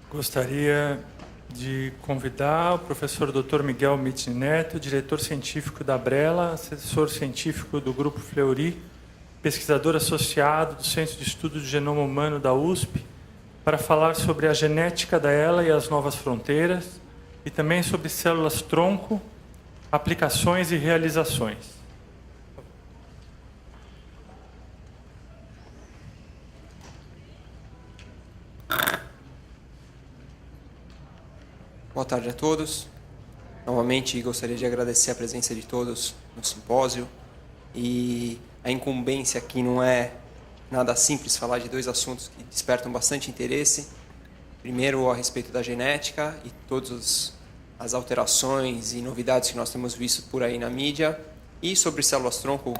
Gostaria de convidar o professor Dr. Miguel Mitti Neto, diretor científico da Brela, assessor científico do Grupo Fleury, pesquisador associado do Centro de Estudo do Genoma Humano da USP, para falar sobre a genética da ELA e as novas fronteiras, e também sobre células-tronco, aplicações e realizações. Boa tarde a todos. Novamente, gostaria de agradecer a presença de todos no simpósio. E a incumbência aqui não é nada simples falar de dois assuntos que despertam bastante interesse. Primeiro, a respeito da genética e todas as alterações e novidades que nós temos visto por aí na mídia. E sobre células-tronco,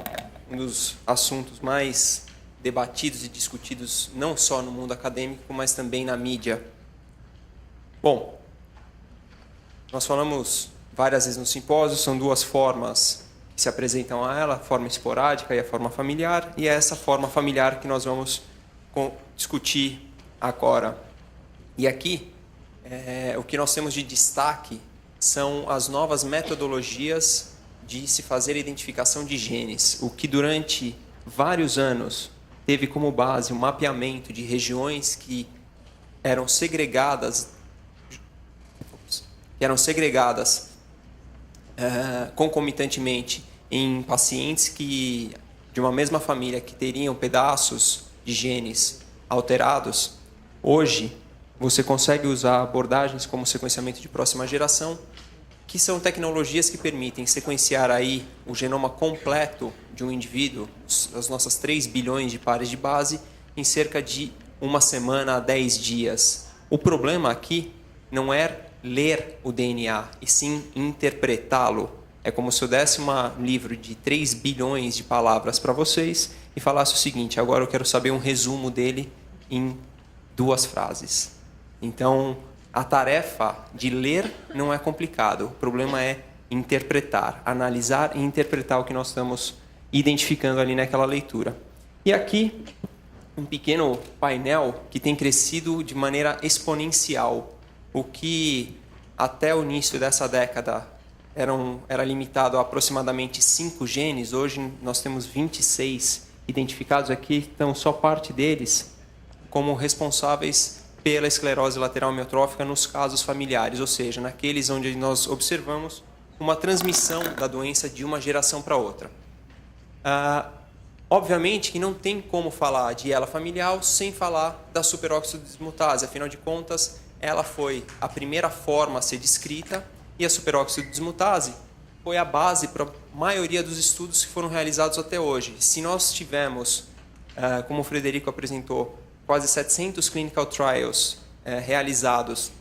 um dos assuntos mais debatidos e discutidos não só no mundo acadêmico, mas também na mídia. Bom, nós falamos várias vezes no simpósio, são duas formas que se apresentam a ela, a forma esporádica e a forma familiar, e é essa forma familiar que nós vamos discutir agora. E aqui, o que nós temos de destaque são as novas metodologias de se fazer a identificação de genes, o que durante vários anos teve como base um mapeamento de regiões que eram segregadas concomitantemente em pacientes de uma mesma família que teriam pedaços de genes alterados. Hoje, você consegue usar abordagens como sequenciamento de próxima geração, que são tecnologias que permitem sequenciar aí o genoma completo de um indivíduo, as nossas 3 bilhões de pares de base, em cerca de 1 semana a 10 dias. O problema aqui não é ler o DNA, e sim interpretá-lo. É como se eu desse um livro de 3 bilhões de palavras para vocês e falasse o seguinte: agora eu quero saber um resumo dele em 2 frases. Então, a tarefa de ler não é complicado, o problema é interpretar, analisar e interpretar o que nós estamos identificando ali naquela leitura. E aqui, um pequeno painel que tem crescido de maneira exponencial. O que até o início dessa década era limitado a aproximadamente 5 genes, hoje nós temos 26 identificados aqui, então só parte deles como responsáveis pela esclerose lateral amiotrófica nos casos familiares, ou seja, naqueles onde nós observamos uma transmissão da doença de uma geração para outra. Obviamente que não tem como falar de ELA familiar sem falar da superóxido dismutase, afinal de contas, ela foi a primeira forma a ser descrita e a superóxido dismutase foi a base para a maioria dos estudos que foram realizados até hoje. Se nós tivemos, como o Frederico apresentou, quase 700 clinical trials realizados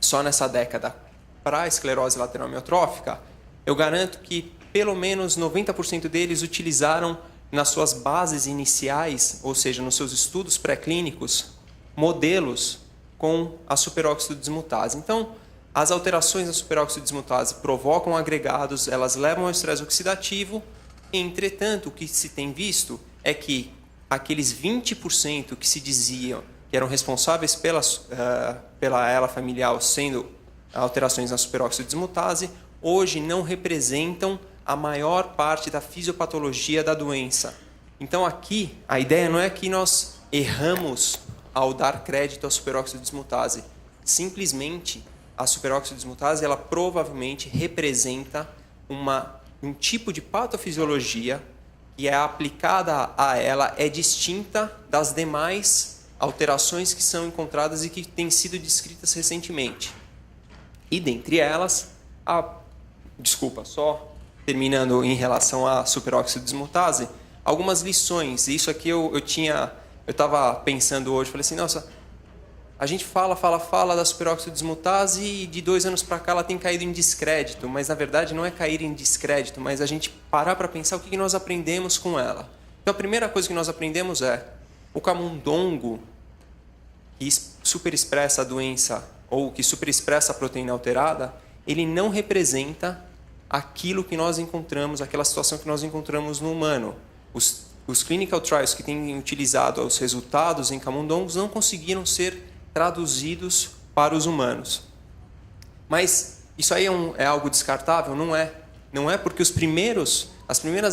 só nessa década para a esclerose lateral amiotrófica, eu garanto que pelo menos 90% deles utilizaram nas suas bases iniciais, ou seja, nos seus estudos pré-clínicos, modelos com a superóxido dismutase. Então, as alterações da superóxido dismutase provocam agregados, elas levam ao estresse oxidativo, entretanto, o que se tem visto é que aqueles 20% que se diziam que eram responsáveis pela ELA familiar sendo alterações na superóxido dismutase, hoje não representam a maior parte da fisiopatologia da doença. Então, aqui, a ideia não é que nós erramos ao dar crédito à superóxido dismutase. Simplesmente, a superóxido dismutase ela provavelmente representa um tipo de patofisiologia que é aplicada a ela, é distinta das demais alterações que são encontradas e que têm sido descritas recentemente. E dentre elas, só terminando em relação à superóxido dismutase, algumas lições. Isso aqui eu estava pensando hoje, falei assim, nossa, a gente fala da superóxido dismutase e de 2 anos para cá ela tem caído em descrédito, mas na verdade não é cair em descrédito, mas a gente parar para pensar o que nós aprendemos com ela. Então a primeira coisa que nós aprendemos é o camundongo que superexpressa a doença ou que superexpressa a proteína alterada, ele não representa aquilo que nós encontramos, aquela situação que nós encontramos no humano. Os clinical trials que têm utilizado os resultados em camundongos não conseguiram ser traduzidos para os humanos. Mas isso aí é algo descartável? Não é. Não é porque as primeiras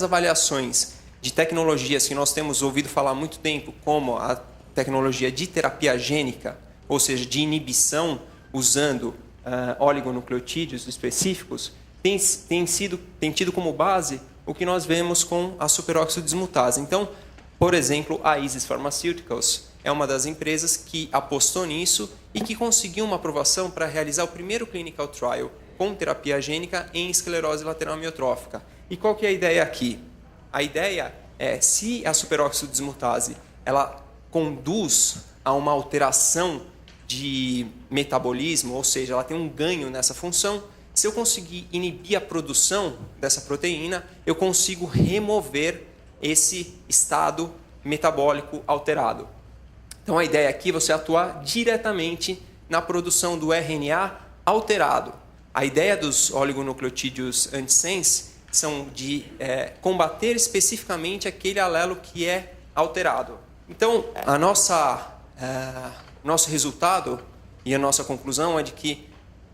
avaliações de tecnologias que nós temos ouvido falar há muito tempo, como a tecnologia de terapia gênica, ou seja, de inibição usando oligonucleotídeos específicos, tem tido como base o que nós vemos com a superóxido dismutase. Então, por exemplo, a Isis Pharmaceuticals é uma das empresas que apostou nisso e que conseguiu uma aprovação para realizar o primeiro clinical trial com terapia gênica em esclerose lateral amiotrófica. E qual que é a ideia aqui? A ideia é, se a superóxido dismutase ela conduz a uma alteração de metabolismo, ou seja, ela tem um ganho nessa função, se eu conseguir inibir a produção dessa proteína, eu consigo remover esse estado metabólico alterado. Então a ideia aqui é você atuar diretamente na produção do RNA alterado. A ideia dos oligonucleotídeos antisense são de combater especificamente aquele alelo que é alterado. Então, nosso resultado e a nossa conclusão é de que,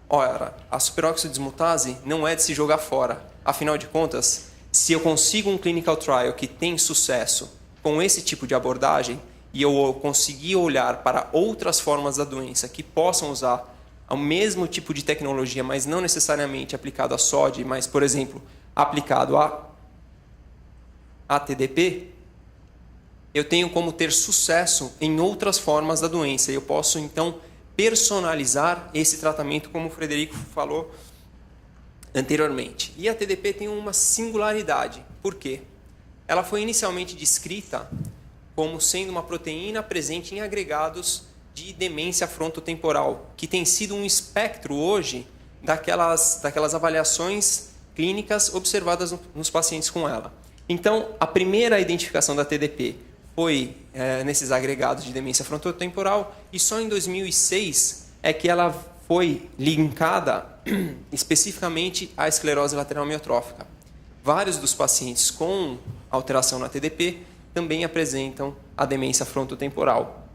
ora, a superóxido dismutase não é de se jogar fora. Afinal de contas, se eu consigo um clinical trial que tem sucesso com esse tipo de abordagem e eu conseguir olhar para outras formas da doença que possam usar o mesmo tipo de tecnologia, mas não necessariamente aplicado a SOD, mas, por exemplo, aplicado a TDP, eu tenho como ter sucesso em outras formas da doença. Eu posso, então, personalizar esse tratamento, como o Frederico falou anteriormente. E a TDP tem uma singularidade. Por quê? Ela foi inicialmente descrita como sendo uma proteína presente em agregados de demência frontotemporal, que tem sido um espectro hoje daquelas avaliações clínicas observadas nos pacientes com ela. Então, a primeira identificação da TDP foi nesses agregados de demência frontotemporal e só em 2006 é que ela foi linkada especificamente à esclerose lateral amiotrófica. Vários dos pacientes com alteração na TDP também apresentam a demência frontotemporal.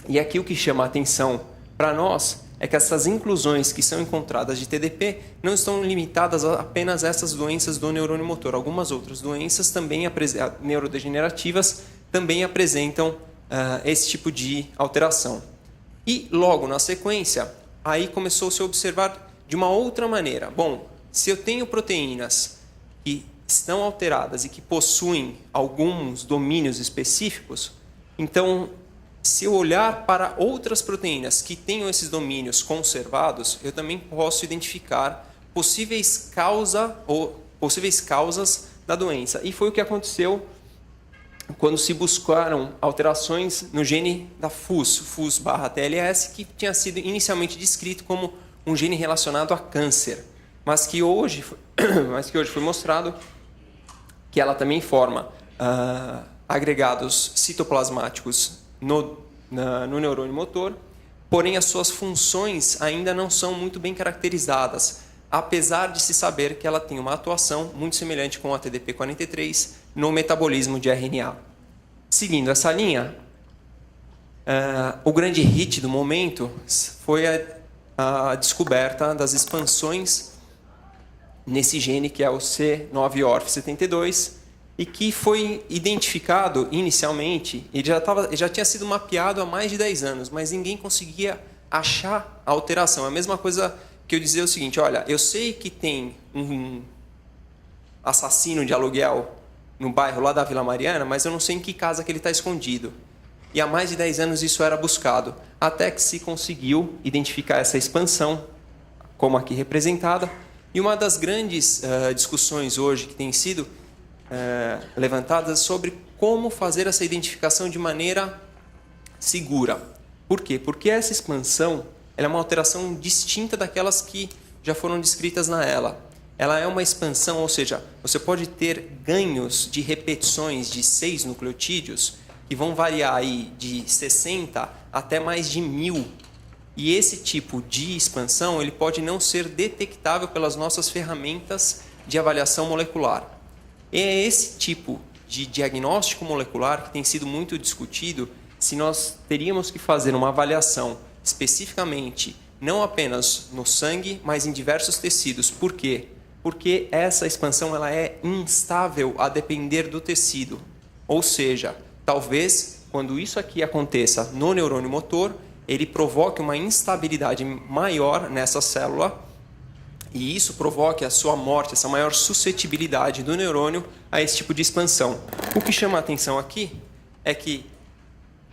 E aqui o que chama a atenção para nós é que essas inclusões que são encontradas de TDP não estão limitadas apenas a essas doenças do neurônio motor. Algumas outras doenças também neurodegenerativas também apresentam esse tipo de alteração. E logo na sequência, aí começou-se a observar de uma outra maneira. Bom, se eu tenho proteínas que estão alteradas e que possuem alguns domínios específicos, então, se eu olhar para outras proteínas que tenham esses domínios conservados, eu também posso identificar possíveis causas da doença. E foi o que aconteceu quando se buscaram alterações no gene da FUS/TLS, que tinha sido inicialmente descrito como um gene relacionado a câncer, mas que hoje foi mostrado que ela também forma agregados citoplasmáticos no neurônio motor, porém as suas funções ainda não são muito bem caracterizadas, apesar de se saber que ela tem uma atuação muito semelhante com a TDP-43 no metabolismo de RNA. Seguindo essa linha, o grande hit do momento foi a descoberta das expansões nesse gene que é o C9orf72, e que foi identificado inicialmente, ele já tinha sido mapeado há mais de 10 anos, mas ninguém conseguia achar a alteração. A mesma coisa que eu dizer o seguinte, olha, eu sei que tem um assassino de aluguel no bairro lá da Vila Mariana, mas eu não sei em que casa que ele está escondido. E há mais de 10 anos isso era buscado, até que se conseguiu identificar essa expansão, como aqui representada. E uma das grandes discussões hoje que tem sido levantadas sobre como fazer essa identificação de maneira segura. Por quê? Porque essa expansão ela é uma alteração distinta daquelas que já foram descritas na ELA. Ela é uma expansão, ou seja, você pode ter ganhos de repetições de 6 nucleotídeos que vão variar aí de 60 até mais de 1000. E esse tipo de expansão ele pode não ser detectável pelas nossas ferramentas de avaliação molecular. É esse tipo de diagnóstico molecular que tem sido muito discutido se nós teríamos que fazer uma avaliação especificamente, não apenas no sangue, mas em diversos tecidos. Por quê? Porque essa expansão ela é instável a depender do tecido. Ou seja, talvez, quando isso aqui aconteça no neurônio motor, ele provoque uma instabilidade maior nessa célula e isso provoque a sua morte, essa maior suscetibilidade do neurônio a esse tipo de expansão. O que chama a atenção aqui é que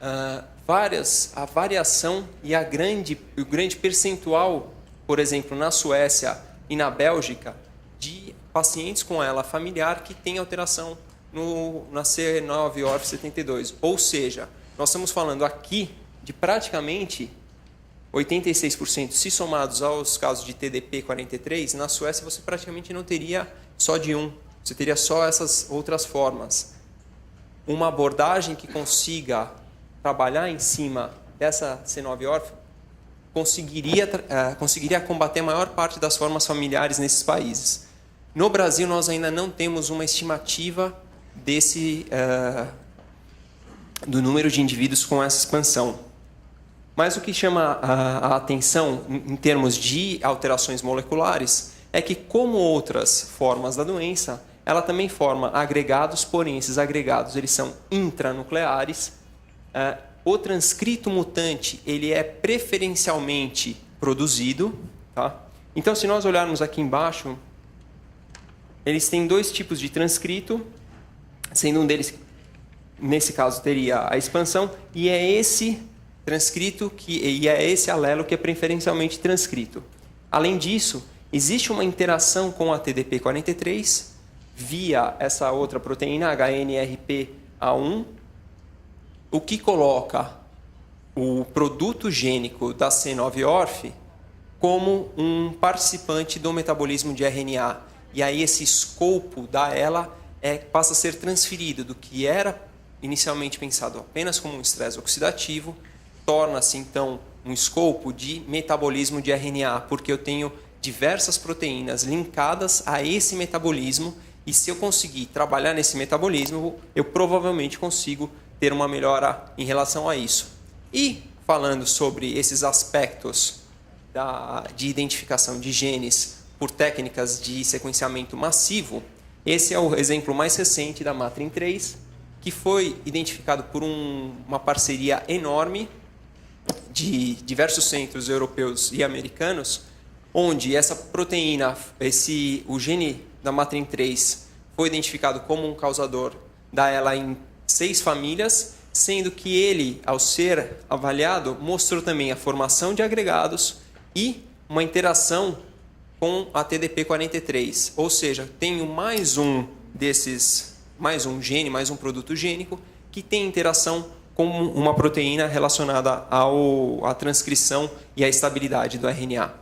a variação e o grande percentual, por exemplo, na Suécia e na Bélgica, de pacientes com ela familiar que tem alteração na C9orf72. Ou seja, nós estamos falando aqui de praticamente 86%, se somados aos casos de TDP-43, na Suécia você praticamente não teria só de um, você teria só essas outras formas. Uma abordagem que consiga trabalhar em cima dessa C9orf conseguiria combater a maior parte das formas familiares nesses países. No Brasil, nós ainda não temos uma estimativa do número de indivíduos com essa expansão. Mas o que chama a atenção em termos de alterações moleculares é que, como outras formas da doença, ela também forma agregados, porém esses agregados eles são intranucleares. O transcrito mutante ele é preferencialmente produzido. Tá? Então, se nós olharmos aqui embaixo, eles têm dois tipos de transcrito, sendo um deles, nesse caso, teria a expansão, e é esse transcrito e é esse alelo que é preferencialmente transcrito. Além disso, existe uma interação com a TDP-43 via essa outra proteína, HNRP-A1, o que coloca o produto gênico da C9orf como um participante do metabolismo de RNA. E aí esse escopo da ELA passa a ser transferido do que era inicialmente pensado apenas como um estresse oxidativo, torna-se, então, um escopo de metabolismo de RNA, porque eu tenho diversas proteínas linkadas a esse metabolismo, e se eu conseguir trabalhar nesse metabolismo, eu provavelmente consigo ter uma melhora em relação a isso. E, falando sobre esses aspectos de identificação de genes por técnicas de sequenciamento massivo, esse é o exemplo mais recente da Matrin3, que foi identificado por uma parceria enorme de diversos centros europeus e americanos, onde essa proteína, o gene da Matrin3 foi identificado como um causador da ELA em 6 famílias, sendo que ele, ao ser avaliado, mostrou também a formação de agregados e uma interação com a TDP-43. Ou seja, tenho mais um gene, mais um produto gênico que tem interação com uma proteína relacionada à transcrição e à estabilidade do RNA.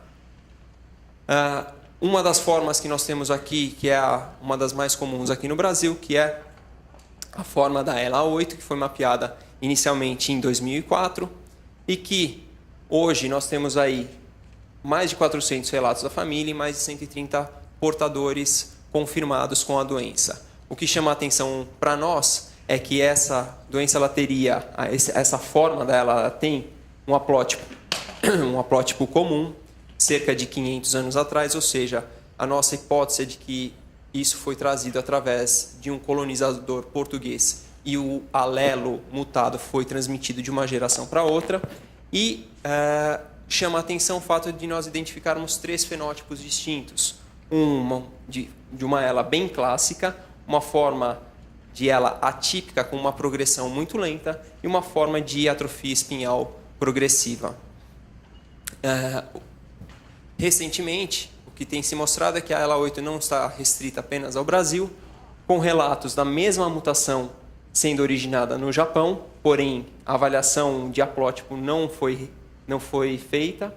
Uma das formas que nós temos aqui, que é uma das mais comuns aqui no Brasil, que é a forma da ELA8, que foi mapeada inicialmente em 2004, e que hoje nós temos aí mais de 400 relatos da família e mais de 130 portadores confirmados com a doença. O que chama a atenção para nós é que essa doença ela teria, essa forma dela tem um haplótipo comum, cerca de 500 anos atrás, ou seja, a nossa hipótese é de que isso foi trazido através de um colonizador português e o alelo mutado foi transmitido de uma geração para outra, e chama a atenção o fato de nós identificarmos 3 fenótipos distintos, de uma ELA bem clássica, uma forma de ELA atípica com uma progressão muito lenta e uma forma de atrofia espinhal progressiva. Recentemente, o que tem se mostrado é que a ELA8 não está restrita apenas ao Brasil, com relatos da mesma mutação sendo originada no Japão, porém a avaliação de haplótipo não foi feita,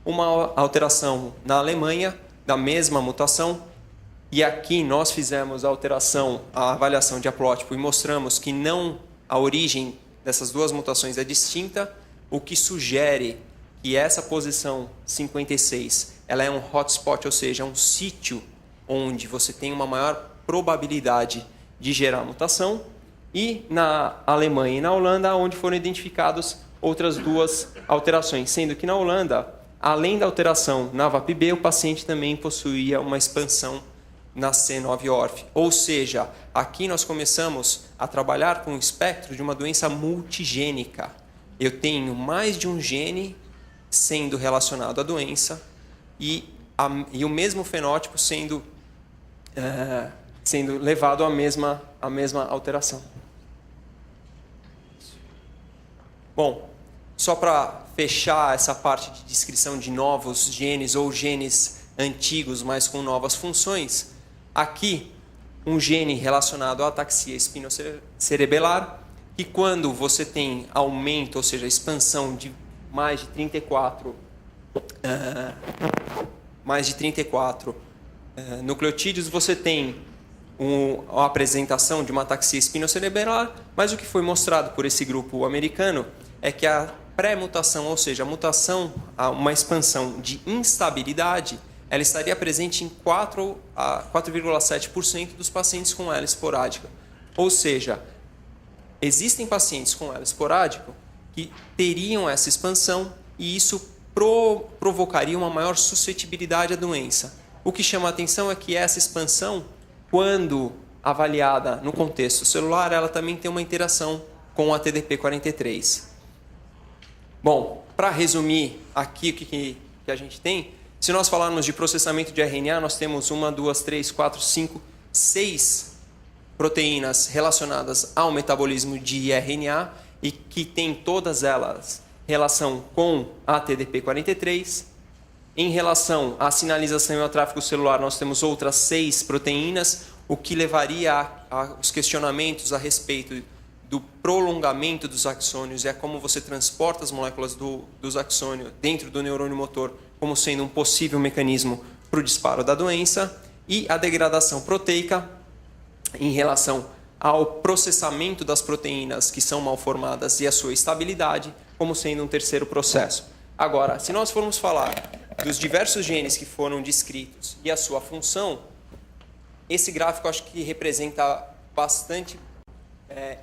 uma alteração na Alemanha da mesma mutação. E aqui nós fizemos a avaliação de haplótipo e mostramos que a origem dessas duas mutações é distinta, o que sugere que essa posição 56 ela é um hotspot, ou seja, um sítio onde você tem uma maior probabilidade de gerar mutação. E na Alemanha e na Holanda, onde foram identificados outras 2 alterações, sendo que na Holanda, além da alteração na VAP-B, o paciente também possuía uma expansão na C9orf. Ou seja, aqui nós começamos a trabalhar com o espectro de uma doença multigênica. Eu tenho mais de um gene sendo relacionado à doença e o mesmo fenótipo sendo levado à mesma alteração. Bom, só para fechar essa parte de descrição de novos genes ou genes antigos, mas com novas funções, aqui um gene relacionado à ataxia espinocerebelar, que quando você tem aumento, ou seja, expansão de mais de 34 nucleotídeos, você tem a apresentação de uma ataxia espinocerebelar, mas o que foi mostrado por esse grupo americano é que a pré-mutação, ou seja, a mutação, uma expansão de instabilidade, ela estaria presente em 4 a 4,7% dos pacientes com ela esporádica. Ou seja, existem pacientes com ela esporádico que teriam essa expansão e isso provocaria uma maior suscetibilidade à doença. O que chama a atenção é que essa expansão, quando avaliada no contexto celular, ela também tem uma interação com a TDP43. Bom, para resumir aqui o que a gente tem, se nós falarmos de processamento de RNA, nós temos 1, 2, 3, 4, 5, 6 proteínas relacionadas ao metabolismo de RNA e que tem todas elas relação com a TDP43. Em relação à sinalização e ao tráfego celular, nós temos outras 6 proteínas, o que levaria aos questionamentos a respeito do prolongamento dos axônios e a como você transporta as moléculas dos axônios dentro do neurônio motor como sendo um possível mecanismo para o disparo da doença, e a degradação proteica em relação ao processamento das proteínas que são mal formadas e a sua estabilidade como sendo um terceiro processo. Agora, se nós formos falar dos diversos genes que foram descritos e a sua função, esse gráfico acho que representa bastante,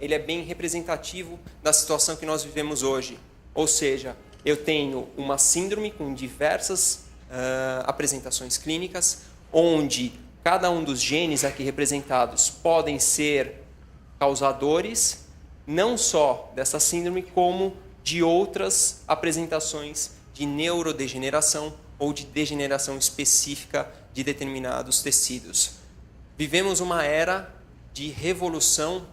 ele é bem representativo da situação que nós vivemos hoje. Ou seja, eu tenho uma síndrome com diversas apresentações clínicas, onde cada um dos genes aqui representados podem ser causadores, não só dessa síndrome, como de outras apresentações de neurodegeneração ou de degeneração específica de determinados tecidos. Vivemos uma era de revolução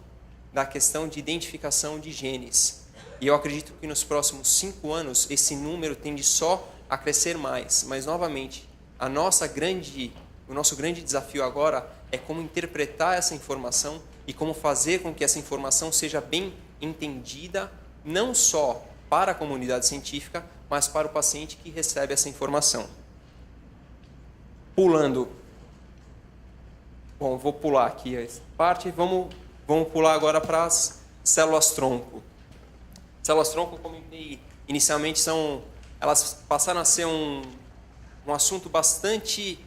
da questão de identificação de genes. E eu acredito que nos próximos 5 anos esse número tende só a crescer mais. Mas, novamente, o nosso grande desafio agora é como interpretar essa informação e como fazer com que essa informação seja bem entendida, não só para a comunidade científica, mas para o paciente que recebe essa informação. Pulando. Bom, vou pular aqui essa parte. Vamos pular agora para as células-tronco. Células-tronco, como eu falei inicialmente, elas passaram a ser um assunto bastante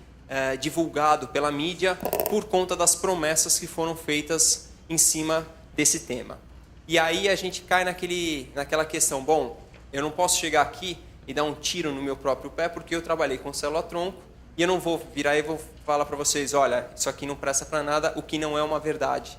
divulgado pela mídia por conta das promessas que foram feitas em cima desse tema. E aí a gente cai naquela questão, bom, eu não posso chegar aqui e dar um tiro no meu próprio pé porque eu trabalhei com célula-tronco e eu não vou virar e vou falar para vocês, olha, isso aqui não presta para nada, o que não é uma verdade.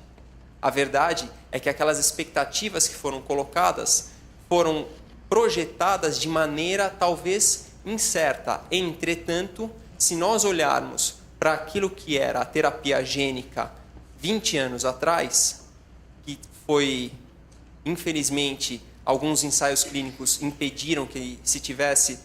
A verdade é que aquelas expectativas que foram colocadas foram projetadas de maneira talvez incerta. Entretanto, se nós olharmos para aquilo que era a terapia gênica 20 anos atrás, que foi, infelizmente, alguns ensaios clínicos impediram que se tivesse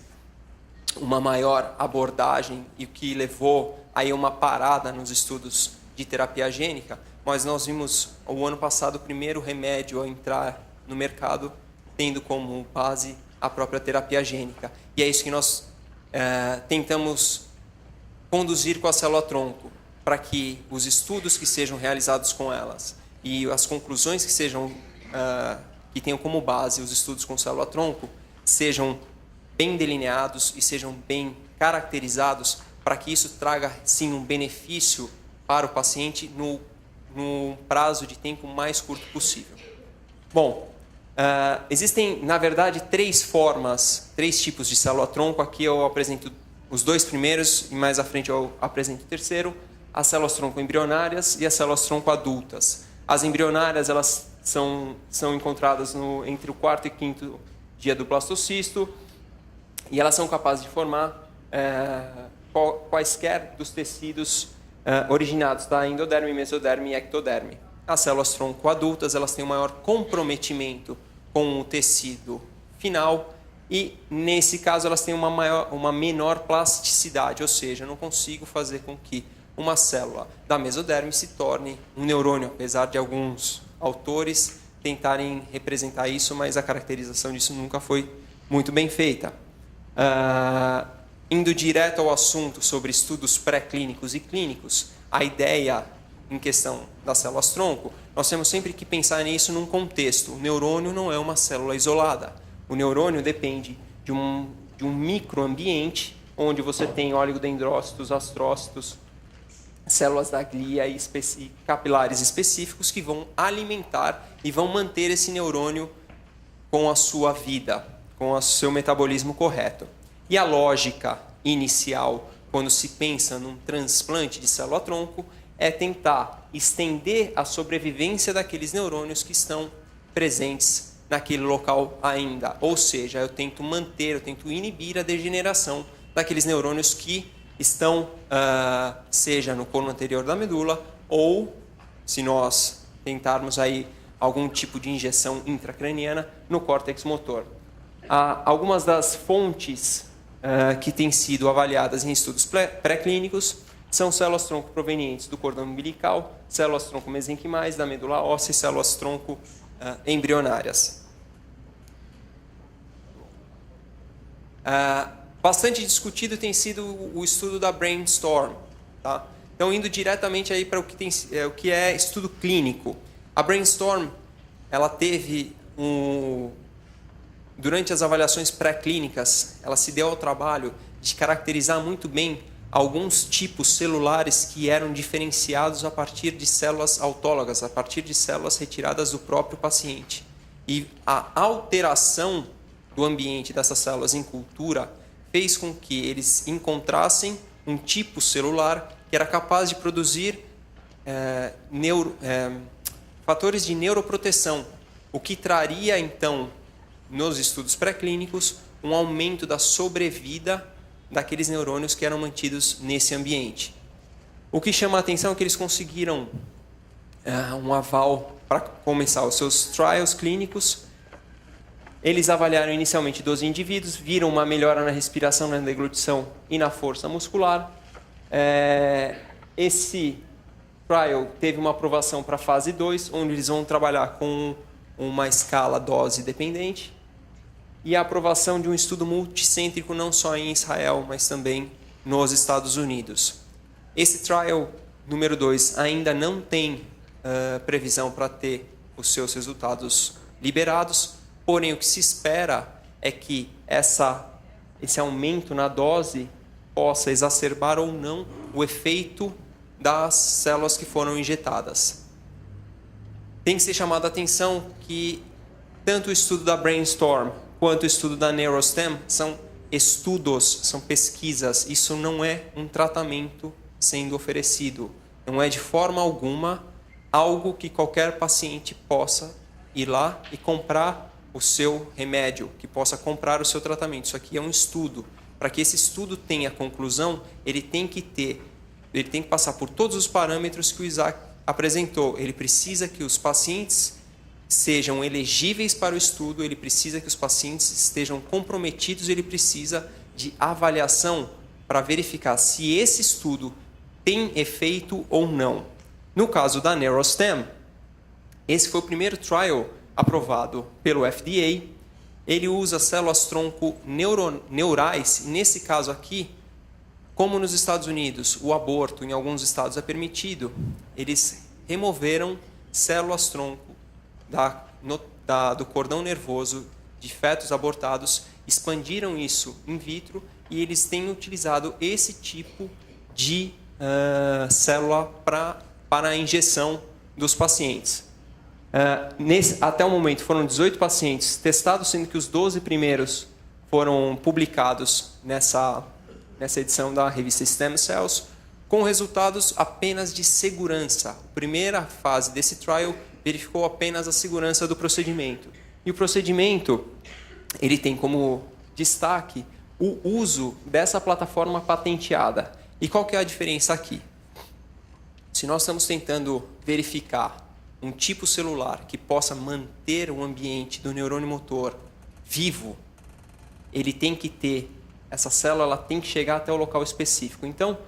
uma maior abordagem e o que levou a uma parada nos estudos de terapia gênica, mas nós vimos o ano passado o primeiro remédio a entrar no mercado tendo como base a própria terapia gênica. E é isso que nós tentamos conduzir com a célula-tronco, para que os estudos que sejam realizados com elas e as conclusões que sejam que tenham como base os estudos com célula-tronco sejam bem delineados e sejam bem caracterizados para que isso traga, sim, um benefício para o paciente no prazo de tempo mais curto possível. Bom, Existem, na verdade, três tipos de célula-tronco. Aqui eu apresento os dois primeiros e mais à frente eu apresento o terceiro. As células-tronco embrionárias e as células-tronco adultas. As embrionárias elas são encontradas entre o quarto e quinto dia do blastocisto e elas são capazes de formar quaisquer dos tecidos originados da endoderme, mesoderme e ectoderme. As células-tronco adultas elas têm um maior comprometimento com o tecido final e, nesse caso, elas têm uma menor plasticidade, ou seja, eu não consigo fazer com que uma célula da mesoderme se torne um neurônio, apesar de alguns autores tentarem representar isso, mas a caracterização disso nunca foi muito bem feita. Indo direto ao assunto sobre estudos pré-clínicos e clínicos, a ideia em questão das células-tronco, nós temos sempre que pensar nisso num contexto. O neurônio não é uma célula isolada. O neurônio depende de um microambiente onde você tem oligodendrócitos, astrócitos, células da glia e capilares específicos que vão alimentar e vão manter esse neurônio com a sua vida, com o seu metabolismo correto. E a lógica inicial, quando se pensa num transplante de célula-tronco, é tentar estender a sobrevivência daqueles neurônios que estão presentes naquele local ainda. Ou seja, eu tento inibir a degeneração daqueles neurônios que estão, seja no cono anterior da medula, ou, se nós tentarmos aí algum tipo de injeção intracraniana, no córtex motor. Algumas das fontes que têm sido avaliadas em estudos pré-clínicos são células-tronco provenientes do cordão umbilical, células-tronco mesenquimais da medula óssea e células-tronco embrionárias. Bastante discutido tem sido o estudo da Brainstorm. Tá? Então, indo diretamente aí para o que é estudo clínico. A Brainstorm ela teve durante as avaliações pré-clínicas, ela se deu ao trabalho de caracterizar muito bem alguns tipos celulares que eram diferenciados a partir de células autólogas, a partir de células retiradas do próprio paciente. E a alteração do ambiente dessas células em cultura fez com que eles encontrassem um tipo celular que era capaz de produzir fatores de neuroproteção, o que traria, então, nos estudos pré-clínicos, um aumento da sobrevida daqueles neurônios que eram mantidos nesse ambiente. O que chama a atenção é que eles conseguiram um aval para começar os seus trials clínicos. Eles avaliaram inicialmente 12 indivíduos, viram uma melhora na respiração, na deglutição e na força muscular. Esse trial teve uma aprovação para a fase 2, onde eles vão trabalhar com uma escala dose dependente, e a aprovação de um estudo multicêntrico não só em Israel, mas também nos Estados Unidos. Esse trial número 2 ainda não tem previsão para ter os seus resultados liberados, porém o que se espera é que esse aumento na dose possa exacerbar ou não o efeito das células que foram injetadas. Tem que ser chamada a atenção que tanto o estudo da Brainstorm quanto o estudo da Neurostem são estudos, são pesquisas. Isso não é um tratamento sendo oferecido. Não é de forma alguma algo que qualquer paciente possa ir lá e comprar o seu remédio, que possa comprar o seu tratamento. Isso aqui é um estudo. Para que esse estudo tenha conclusão, ele tem que passar por todos os parâmetros que o Isaac apresentou. Ele precisa que os pacientes sejam elegíveis para o estudo, ele precisa que os pacientes estejam comprometidos, ele precisa de avaliação para verificar se esse estudo tem efeito ou não. No caso da Neurostem, esse foi o primeiro trial aprovado pelo FDA. Ele usa células-tronco neurais, e nesse caso aqui, como nos Estados Unidos o aborto em alguns estados é permitido, eles removeram células-tronco do cordão nervoso de fetos abortados, expandiram isso in vitro e eles têm utilizado esse tipo de célula para a injeção dos pacientes. Até o momento foram 18 pacientes testados, sendo que os 12 primeiros foram publicados nessa edição da revista Stem Cells, com resultados apenas de segurança. A primeira fase desse trial verificou apenas a segurança do procedimento. E o procedimento ele tem como destaque o uso dessa plataforma patenteada. E qual que é a diferença aqui? Se nós estamos tentando verificar um tipo celular que possa manter o ambiente do neurônio motor vivo, ele tem que ter, essa célula ela tem que chegar até o local específico. Então,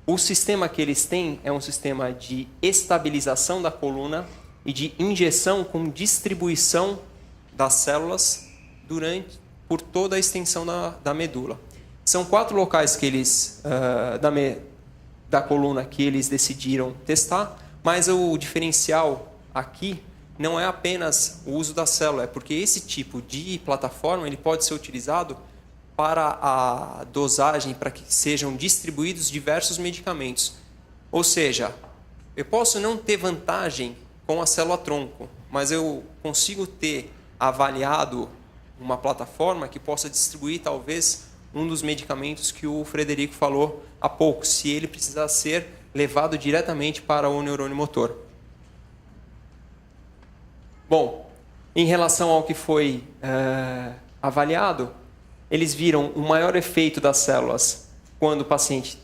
o sistema que eles têm é um sistema de estabilização da coluna e de injeção com distribuição das células por toda a extensão da medula. São 4 locais que eles da coluna que eles decidiram testar, mas o diferencial aqui não é apenas o uso da célula, é porque esse tipo de plataforma ele pode ser utilizado para a dosagem, para que sejam distribuídos diversos medicamentos. Ou seja, eu posso não ter vantagem com a célula-tronco, mas eu consigo ter avaliado uma plataforma que possa distribuir talvez um dos medicamentos que o Frederico falou há pouco, se ele precisar ser levado diretamente para o neurônio motor. Bom, em relação ao que foi avaliado, eles viram um maior efeito das células quando o paciente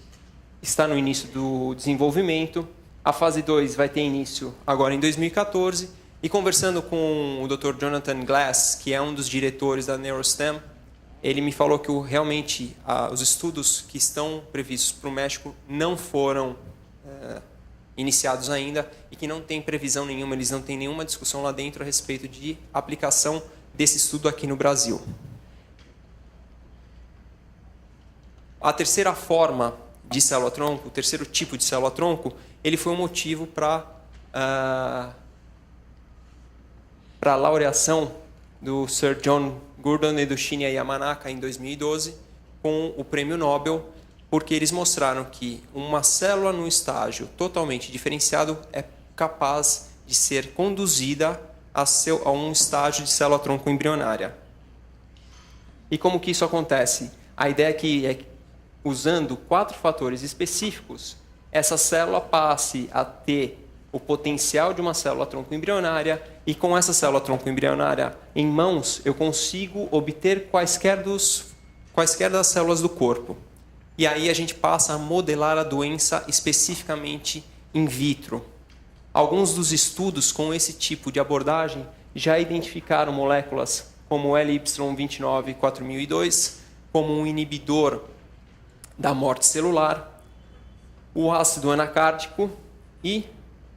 está no início do desenvolvimento. A fase 2 vai ter início agora em 2014. E conversando com o Dr. Jonathan Glass, que é um dos diretores da NeuroStem, ele me falou que realmente os estudos que estão previstos para o México não foram iniciados ainda e que não tem previsão nenhuma, eles não têm nenhuma discussão lá dentro a respeito de aplicação desse estudo aqui no Brasil. A terceira forma de célula-tronco, o terceiro tipo de célula-tronco, ele foi um motivo para a laureação do Sir John Gurdon e do Shinya Yamanaka em 2012 com o Prêmio Nobel, porque eles mostraram que uma célula num estágio totalmente diferenciado é capaz de ser conduzida a um estágio de célula-tronco embrionária. E como que isso acontece? A ideia aqui é que, usando 4 fatores específicos, essa célula passe a ter o potencial de uma célula-tronco embrionária e com essa célula-tronco embrionária em mãos, eu consigo obter quaisquer das células do corpo. E aí a gente passa a modelar a doença especificamente in vitro. Alguns dos estudos com esse tipo de abordagem já identificaram moléculas como o LY294002 como um inibidor da morte celular, o ácido anacárdico e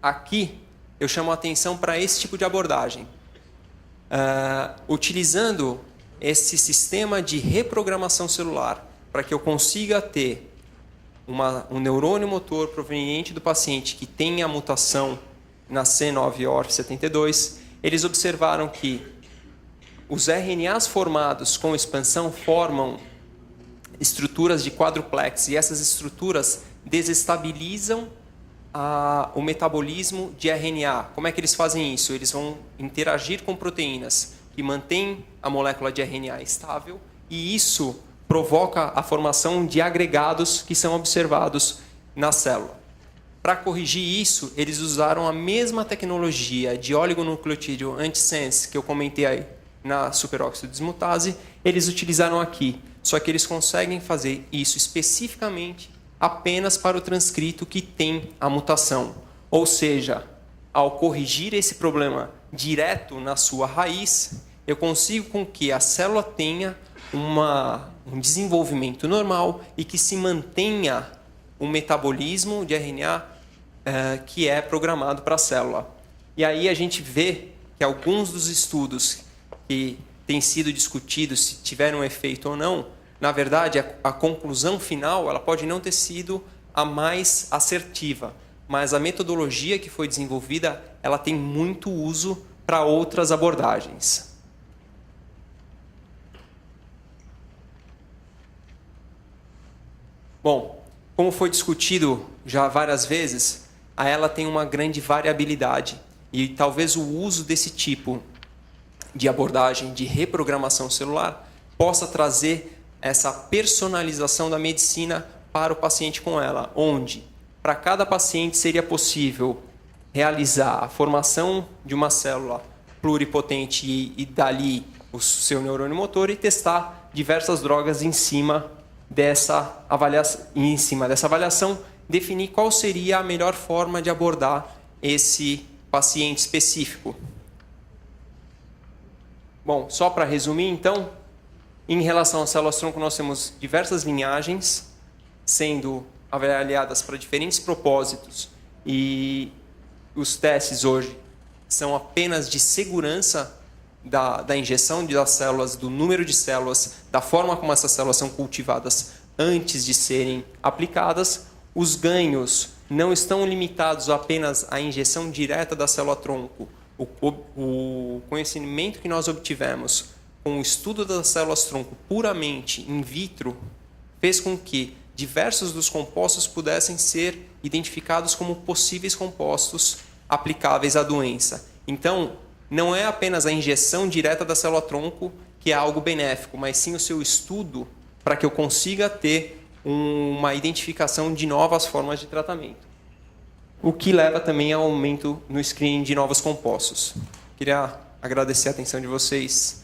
aqui eu chamo a atenção para esse tipo de abordagem. Utilizando esse sistema de reprogramação celular para que eu consiga ter um neurônio motor proveniente do paciente que tenha a mutação na C9orf72, eles observaram que os RNAs formados com expansão formam estruturas de quadruplex e essas estruturas desestabilizam o metabolismo de RNA. Como é que eles fazem isso? Eles vão interagir com proteínas que mantêm a molécula de RNA estável e isso provoca a formação de agregados que são observados na célula. Para corrigir isso, eles usaram a mesma tecnologia de oligonucleotídeo antisense que eu comentei aí na superóxido dismutase, eles utilizaram aqui. Só que eles conseguem fazer isso especificamente apenas para o transcrito que tem a mutação. Ou seja, ao corrigir esse problema direto na sua raiz, eu consigo com que a célula tenha um desenvolvimento normal e que se mantenha um metabolismo de RNA que é programado para a célula. E aí a gente vê que alguns dos estudos que têm sido discutidos se tiveram um efeito ou não, na verdade, a conclusão final ela pode não ter sido a mais assertiva, mas a metodologia que foi desenvolvida ela tem muito uso para outras abordagens. Bom, como foi discutido já várias vezes, ela tem uma grande variabilidade E talvez o uso desse tipo de abordagem de reprogramação celular possa trazer essa personalização da medicina para o paciente com ela, onde para cada paciente seria possível realizar a formação de uma célula pluripotente e dali o seu neurônio motor e testar diversas drogas em cima dessa avaliação, definir qual seria a melhor forma de abordar esse paciente específico. Bom, só para resumir, então, em relação às células-tronco, nós temos diversas linhagens sendo avaliadas para diferentes propósitos e os testes hoje são apenas de segurança da injeção das células, do número de células, da forma como essas células são cultivadas antes de serem aplicadas. Os ganhos não estão limitados apenas à injeção direta da célula-tronco. O conhecimento que nós obtivemos com o estudo das células-tronco puramente in vitro fez com que diversos dos compostos pudessem ser identificados como possíveis compostos aplicáveis à doença. Então, não é apenas a injeção direta da célula-tronco que é algo benéfico, mas sim o seu estudo para que eu consiga ter uma identificação de novas formas de tratamento. O que leva também ao aumento no screening de novos compostos. Queria agradecer a atenção de vocês